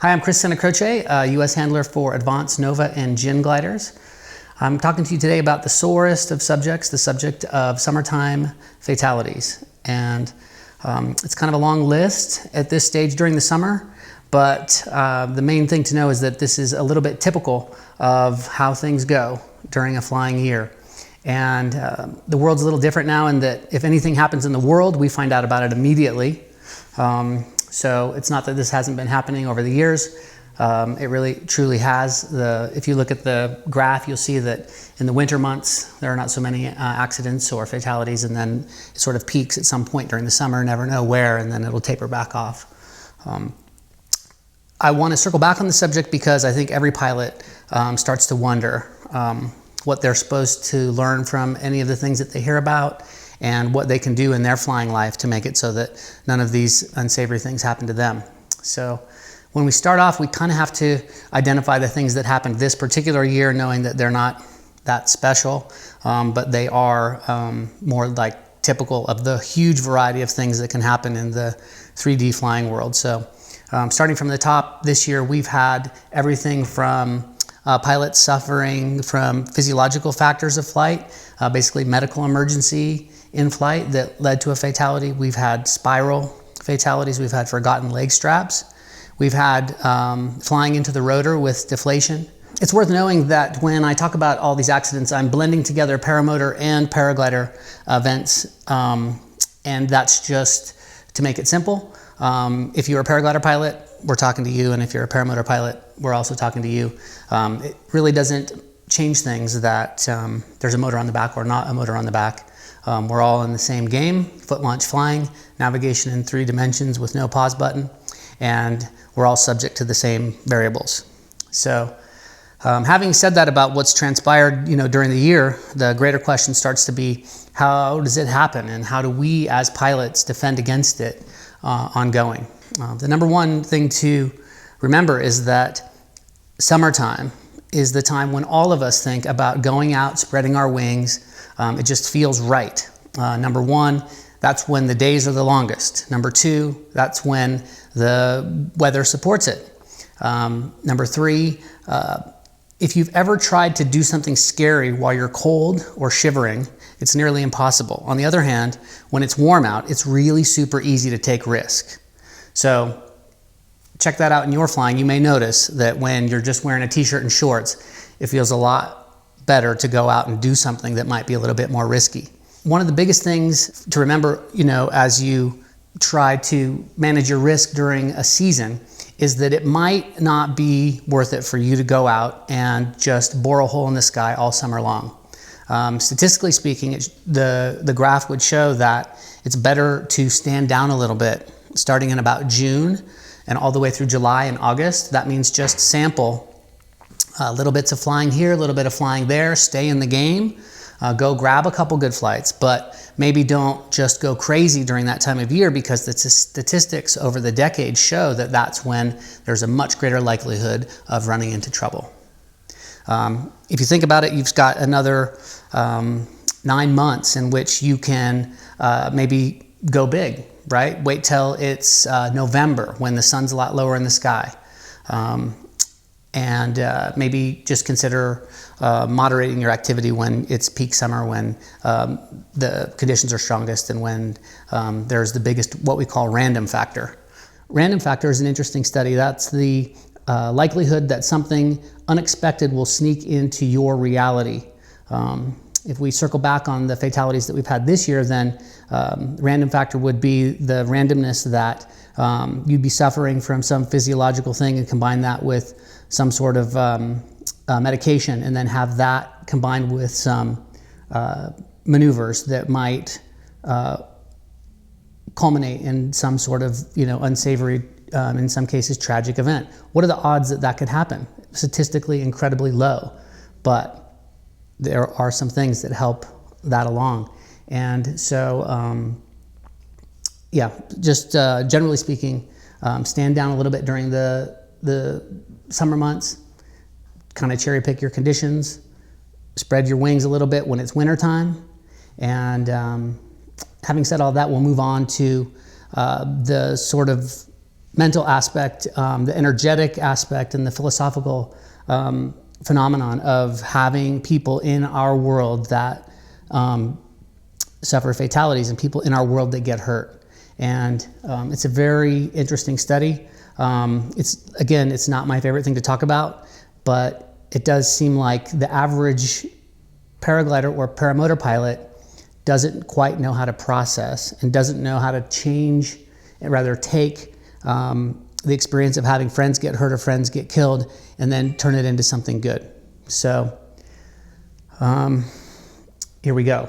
Hi, I'm Chris Santacroce, U.S. handler for Advanced, Nova, and Gin gliders. I'm talking to you today about the sorest of subjects, the subject of summertime fatalities. And it's kind of a long list at this stage during the summer, but the main thing to know is that this is a little bit typical of how things go during a flying year. And the world's a little different now in that if anything happens in the world, we find out about it immediately. So it's not that this hasn't been happening over the years. It really truly has. If you look at the graph, you'll see that in the winter months, there are not so many accidents or fatalities, and then it sort of peaks at some point during the summer, never know where, and then it'll taper back off. I want to circle back on the subject because I think every pilot starts to wonder what they're supposed to learn from any of the things that they hear about, and what they can do in their flying life to make it so that none of these unsavory things happen to them. So when we start off, we kind of have to identify the things that happened this particular year, knowing that they're not that special, but they are more like typical of the huge variety of things that can happen in the 3D flying world. So starting from the top, this year we've had everything from pilots suffering from physiological factors of flight, basically medical emergency in flight that led to a fatality. We've had spiral fatalities. We've had forgotten leg straps. We've had flying into the rotor with deflation. It's worth knowing that when I talk about all these accidents, I'm blending together paramotor and paraglider events, and that's just to make it simple. If you're a paraglider pilot, we're talking to you, and if you're a paramotor pilot, we're also talking to you. It really doesn't change things that there's a motor on the back or not a motor on the back. We're all in the same game, foot launch flying, navigation in 3 dimensions with no pause button, and we're all subject to the same variables. So having said that about what's transpired during the year, the greater question starts to be, how does it happen, and how do we as pilots defend against it ongoing? The number one thing to remember is that summertime is the time when all of us think about going out, spreading our wings. It just feels right. Number one, that's when the days are the longest. Number two, that's when the weather supports it. Number three, if you've ever tried to do something scary while you're cold or shivering, it's nearly impossible. On the other hand, when it's warm out, it's really super easy to take risk. So check that out in your flying. You may notice that when you're just wearing a t-shirt and shorts, it feels a lot better to go out and do something that might be a little bit more risky. One of the biggest things to remember, as you try to manage your risk during a season is that it might not be worth it for you to go out and just bore a hole in the sky all summer long. Statistically speaking, the graph would show that it's better to stand down a little bit starting in about June and all the way through July and August. That means just sample little bits of flying here, a little bit of flying there, stay in the game, go grab a couple good flights, but maybe don't just go crazy during that time of year, because the statistics over the decades show that that's when there's a much greater likelihood of running into trouble. If you think about it, you've got another 9 months in which you can maybe go big, right? Wait till it's November when the sun's a lot lower in the sky. And maybe just consider moderating your activity when it's peak summer, when the conditions are strongest, and when there's the biggest, what we call random factor. Random factor is an interesting study. That's the likelihood that something unexpected will sneak into your reality. If we circle back on the fatalities that we've had this year, then random factor would be the randomness that you'd be suffering from some physiological thing, and combine that with some sort of medication, and then have that combined with some maneuvers that might culminate in some sort of unsavory, in some cases tragic event. What are the odds that that could happen? Statistically incredibly low, but there are some things that help that along. And so just generally speaking, stand down a little bit during the summer months, kind of cherry pick your conditions, spread your wings a little bit when it's winter time. And having said all that, we'll move on to the sort of mental aspect, the energetic aspect, and the philosophical phenomenon of having people in our world that suffer fatalities and people in our world that get hurt. And it's a very interesting study. It's not my favorite thing to talk about, but it does seem like the average paraglider or paramotor pilot doesn't quite know how to process and doesn't know how to change and rather take the experience of having friends get hurt or friends get killed and then turn it into something good. So here we go.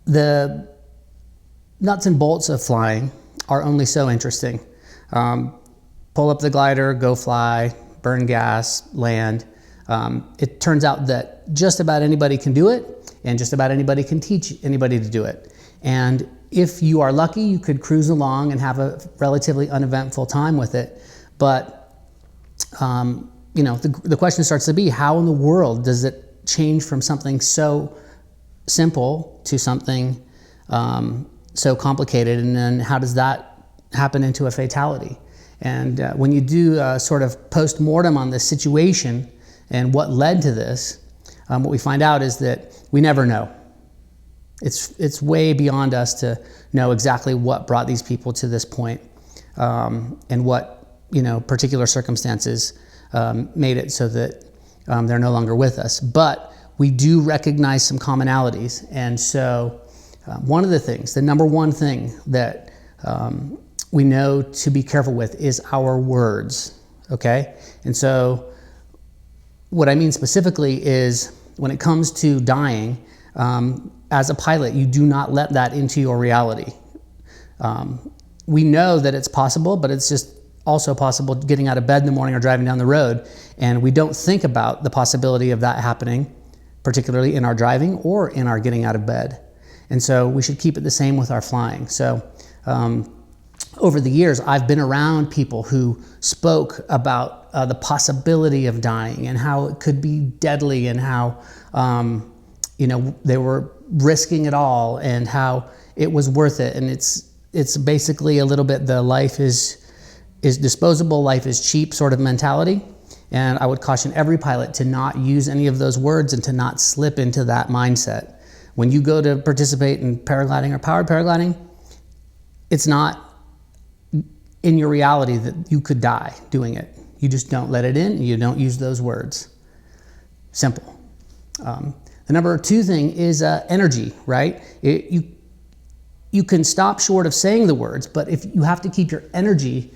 The nuts and bolts of flying are only so interesting. Pull up the glider, go fly, burn gas, land. It turns out that just about anybody can do it, and just about anybody can teach anybody to do it. And if you are lucky, you could cruise along and have a relatively uneventful time with it. But the question starts to be, how in the world does it change from something so simple to something so complicated, and then how does that happen into a fatality? And when you do a sort of post-mortem on this situation and what led to this, what we find out is that we never know. It's way beyond us to know exactly what brought these people to this point, and what particular circumstances made it so that they're no longer with us. But we do recognize some commonalities, and so one of the things, the number one thing that we know to be careful with is our words, okay? And so what I mean specifically is when it comes to dying, as a pilot, you do not let that into your reality. We know that it's possible, but it's just also possible getting out of bed in the morning or driving down the road, and we don't think about the possibility of that happening, particularly in our driving or in our getting out of bed. And so we should keep it the same with our flying. So over the years, I've been around people who spoke about the possibility of dying and how it could be deadly, and how they were risking it all and how it was worth it. And it's basically a little bit the life is disposable, life is cheap sort of mentality. And I would caution every pilot to not use any of those words and to not slip into that mindset. When you go to participate in paragliding or powered paragliding, it's not in your reality that you could die doing it. You just don't let it in, and you don't use those words. Simple. The number two thing is energy, right? You can stop short of saying the words, but if you have to keep your energy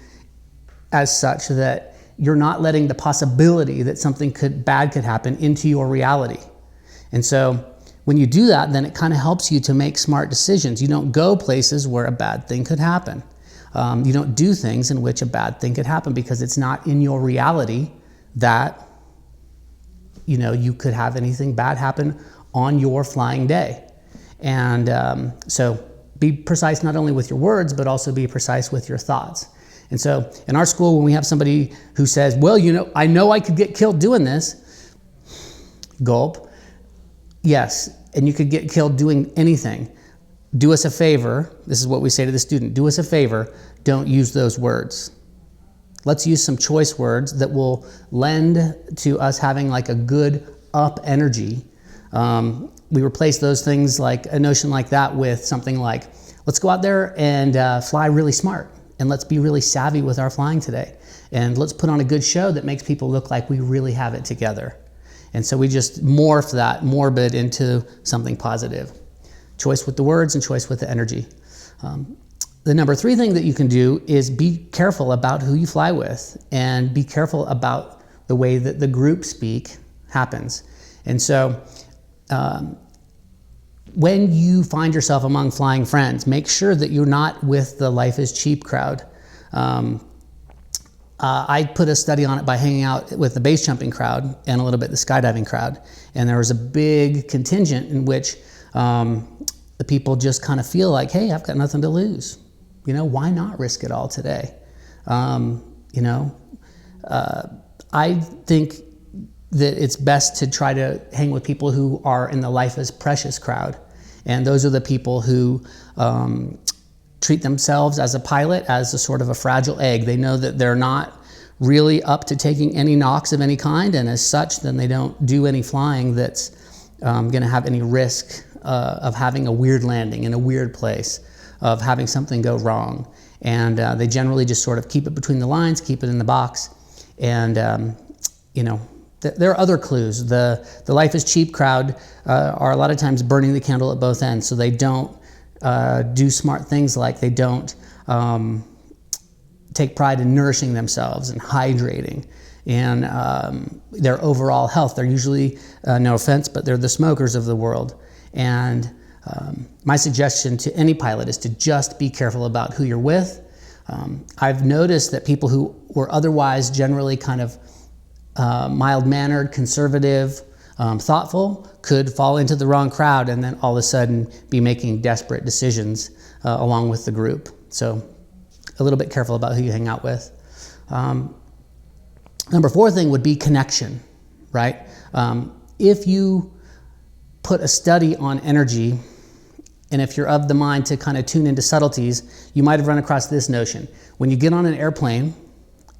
as such that you're not letting the possibility that something bad could happen into your reality. And so when you do that, then it kind of helps you to make smart decisions. You don't go places where a bad thing could happen. You don't do things in which a bad thing could happen because it's not in your reality that you could have anything bad happen on your flying day. And so be precise not only with your words, but also be precise with your thoughts. And so in our school, when we have somebody who says, well, I know I could get killed doing this, gulp. Yes, and you could get killed doing anything. Do us a favor. This is what we say to the student. Do us a favor. Don't use those words. Let's use some choice words that will lend to us having like a good up energy. We replace those things, like a notion like that, with something like, let's go out there and fly really smart. And let's be really savvy with our flying today. And let's put on a good show that makes people look like we really have it together. And so we just morph that morbid into something positive. Choice with the words and choice with the energy. The number three thing that you can do is be careful about who you fly with, and be careful about the way that the group speak happens. And so when you find yourself among flying friends, make sure that you're not with the life is cheap crowd. I put a study on it by hanging out with the base jumping crowd and a little bit the skydiving crowd. And there was a big contingent in which the people just kind of feel like, hey, I've got nothing to lose. Why not risk it all today? I think that it's best to try to hang with people who are in the life is precious crowd. And those are the people who treat themselves as a pilot as a sort of a fragile egg. They know that they're not really up to taking any knocks of any kind, and as such, then they don't do any flying that's going to have any risk of having a weird landing in a weird place, of having something go wrong. And they generally just sort of keep it between the lines, keep it in the box. And, you know, there are other clues. The life is cheap crowd are a lot of times burning the candle at both ends, so they don't do smart things like they don't take pride in nourishing themselves and hydrating and their overall health. They're usually, no offense, but they're the smokers of the world. And my suggestion to any pilot is to just be careful about who you're with. I've noticed that people who were otherwise generally kind of mild-mannered, conservative, thoughtful, could fall into the wrong crowd and then all of a sudden be making desperate decisions along with the group. So a little bit careful about who you hang out with. Number 4 thing would be connection, right? If you put a study on energy, and if you're of the mind to kind of tune into subtleties, you might have run across this notion. When you get on an airplane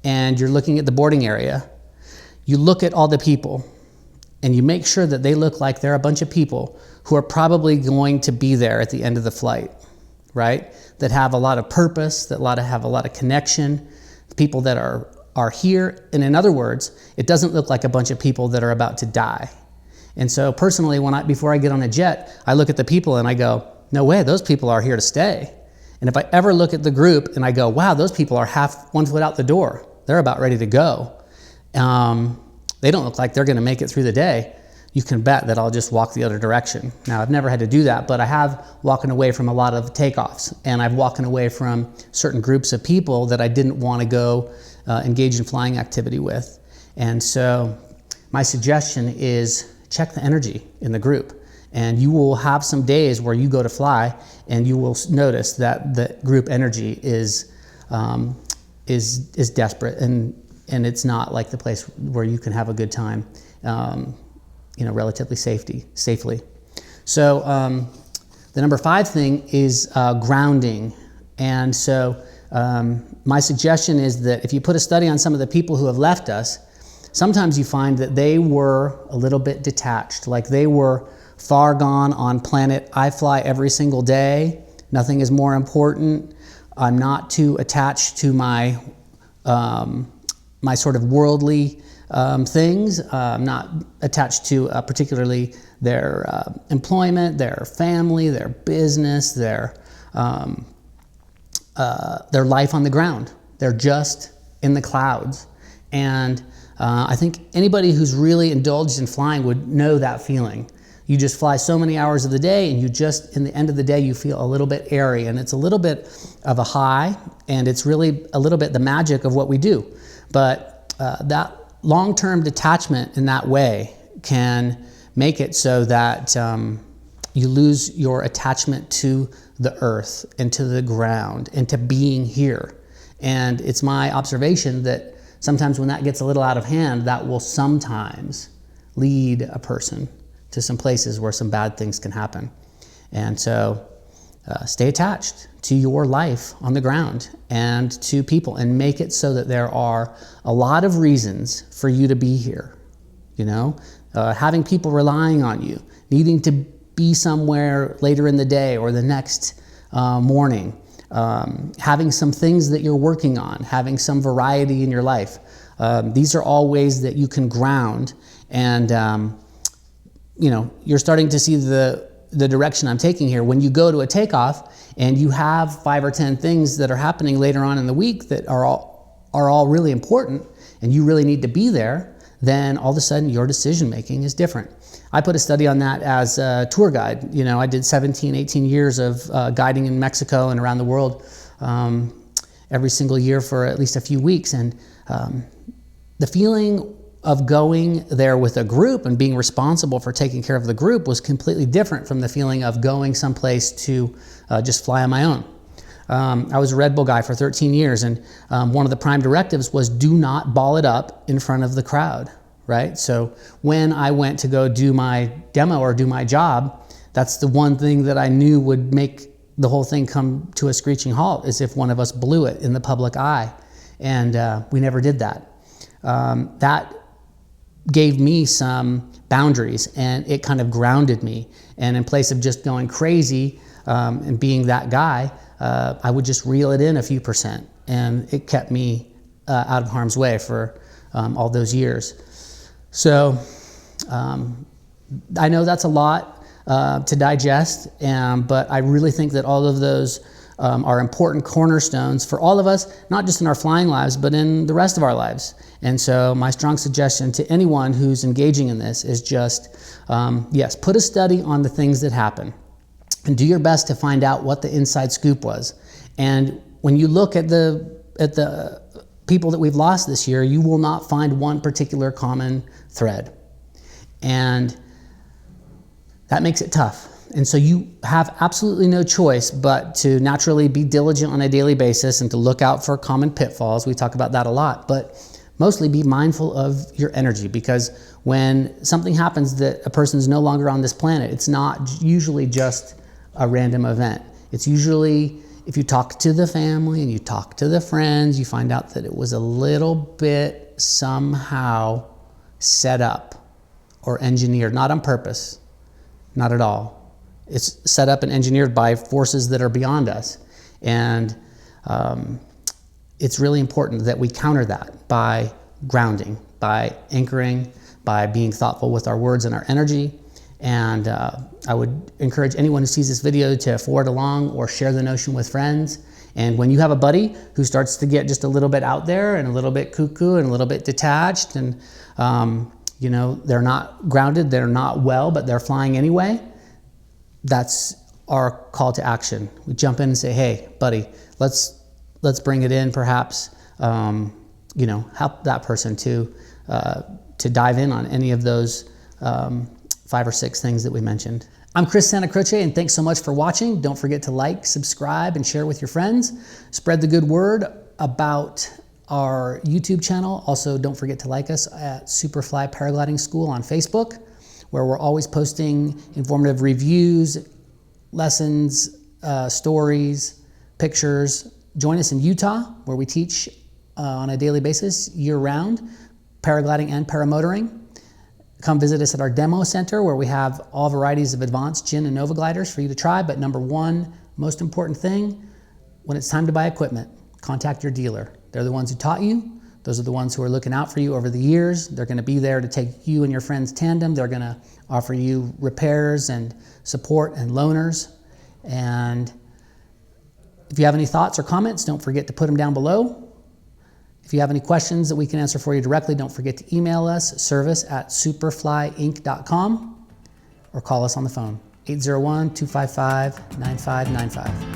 and you're looking at the boarding area, you look at all the people and you make sure that they look like they're a bunch of people who are probably going to be there at the end of the flight, right? That have a lot of purpose, that have a lot of connection, people that are here. And in other words, it doesn't look like a bunch of people that are about to die. And so personally, before I get on a jet, I look at the people and I go, no way, those people are here to stay. And if I ever look at the group and I go, wow, those people are 1 foot out the door, they're about ready to go. They don't look like they're going to make it through the day. You can bet that I'll just walk the other direction. Now, I've never had to do that, but I have walked away from a lot of takeoffs, and I've walked away from certain groups of people that I didn't want to go engage in flying activity with. And so my suggestion is check the energy in the group, and you will have some days where you go to fly and you will notice that the group energy is desperate, and it's not like the place where you can have a good time, relatively safely. So the number 5 thing is grounding. And so my suggestion is that if you put a study on some of the people who have left us, sometimes you find that they were a little bit detached, like they were far gone on planet I fly every single day, nothing is more important, I'm not too attached to my sort of worldly things. I'm not attached to particularly their employment, their family, their business, their life on the ground. They're just in the clouds. And I think anybody who's really indulged in flying would know that feeling. You just fly so many hours of the day, and in the end of the day, you feel a little bit airy, and it's a little bit of a high, and it's really a little bit the magic of what we do. But that long-term detachment in that way can make it so that you lose your attachment to the earth and to the ground and to being here. And it's my observation that sometimes when that gets a little out of hand, that will sometimes lead a person to some places where some bad things can happen. And so stay attached to your life on the ground and to people, and make it so that there are a lot of reasons for you to be here. Having people relying on you, needing to be somewhere later in the day or the next morning, having some things that you're working on, having some variety in your life. These are all ways that you can ground, and you're starting to see the direction I'm taking here. When you go to a takeoff and you have 5 or 10 things that are happening later on in the week that are all really important, and you really need to be there, then all of a sudden your decision making is different. I put a study on that as a tour guide. I did 17, 18 years of guiding in Mexico and around the world every single year for at least a few weeks. And the feeling of going there with a group and being responsible for taking care of the group was completely different from the feeling of going someplace to just fly on my own. I was a Red Bull guy for 13 years, and one of the prime directives was do not ball it up in front of the crowd, right? So when I went to go do my demo or do my job, that's the one thing that I knew would make the whole thing come to a screeching halt is if one of us blew it in the public eye. And we never did that. That gave me some boundaries, and it kind of grounded me. And in place of just going crazy and being that guy, I would just reel it in a few percent. And it kept me out of harm's way for all those years. So I know that's a lot to digest, but I really think that all of those are important cornerstones for all of us, not just in our flying lives, but in the rest of our lives. And so my strong suggestion to anyone who's engaging in this is just, yes, put a study on the things that happen and do your best to find out what the inside scoop was. And when you look at the people that we've lost this year, you will not find one particular common thread. And that makes it tough. And so you have absolutely no choice but to naturally be diligent on a daily basis and to look out for common pitfalls. We talk about that a lot, but mostly be mindful of your energy, because when something happens that a person's no longer on this planet, it's not usually just a random event. It's usually, if you talk to the family and you talk to the friends, you find out that it was a little bit somehow set up or engineered, not on purpose, not at all. It's set up and engineered by forces that are beyond us. And it's really important that we counter that by grounding, by anchoring, by being thoughtful with our words and our energy. And I would encourage anyone who sees this video to forward along or share the notion with friends. And when you have a buddy who starts to get just a little bit out there and a little bit cuckoo and a little bit detached, and you know, they're not grounded, they're not well, but they're flying anyway, that's our call to action. We jump in and say, hey, buddy, let's bring it in, perhaps, you know, help that person to dive in on any of those 5 or 6 things that we mentioned. I'm Chris Santacroce, and thanks so much for watching. Don't forget to like, subscribe, and share with your friends. Spread the good word about our YouTube channel. Also, don't forget to like us at Superfly Paragliding School on Facebook, where we're always posting informative reviews, lessons, stories, pictures. Join us in Utah, where we teach on a daily basis year-round, paragliding and paramotoring. Come visit us at our demo center, where we have all varieties of advanced Gin and Nova gliders for you to try. But number one, most important thing, when it's time to buy equipment, contact your dealer. They're the ones who taught you. Those are the ones who are looking out for you over the years. They're going to be there to take you and your friends tandem. They're going to offer you repairs and support and loaners. And if you have any thoughts or comments, don't forget to put them down below. If you have any questions that we can answer for you directly, don't forget to email us, service@superflyinc.com, or call us on the phone, 801-255-9595.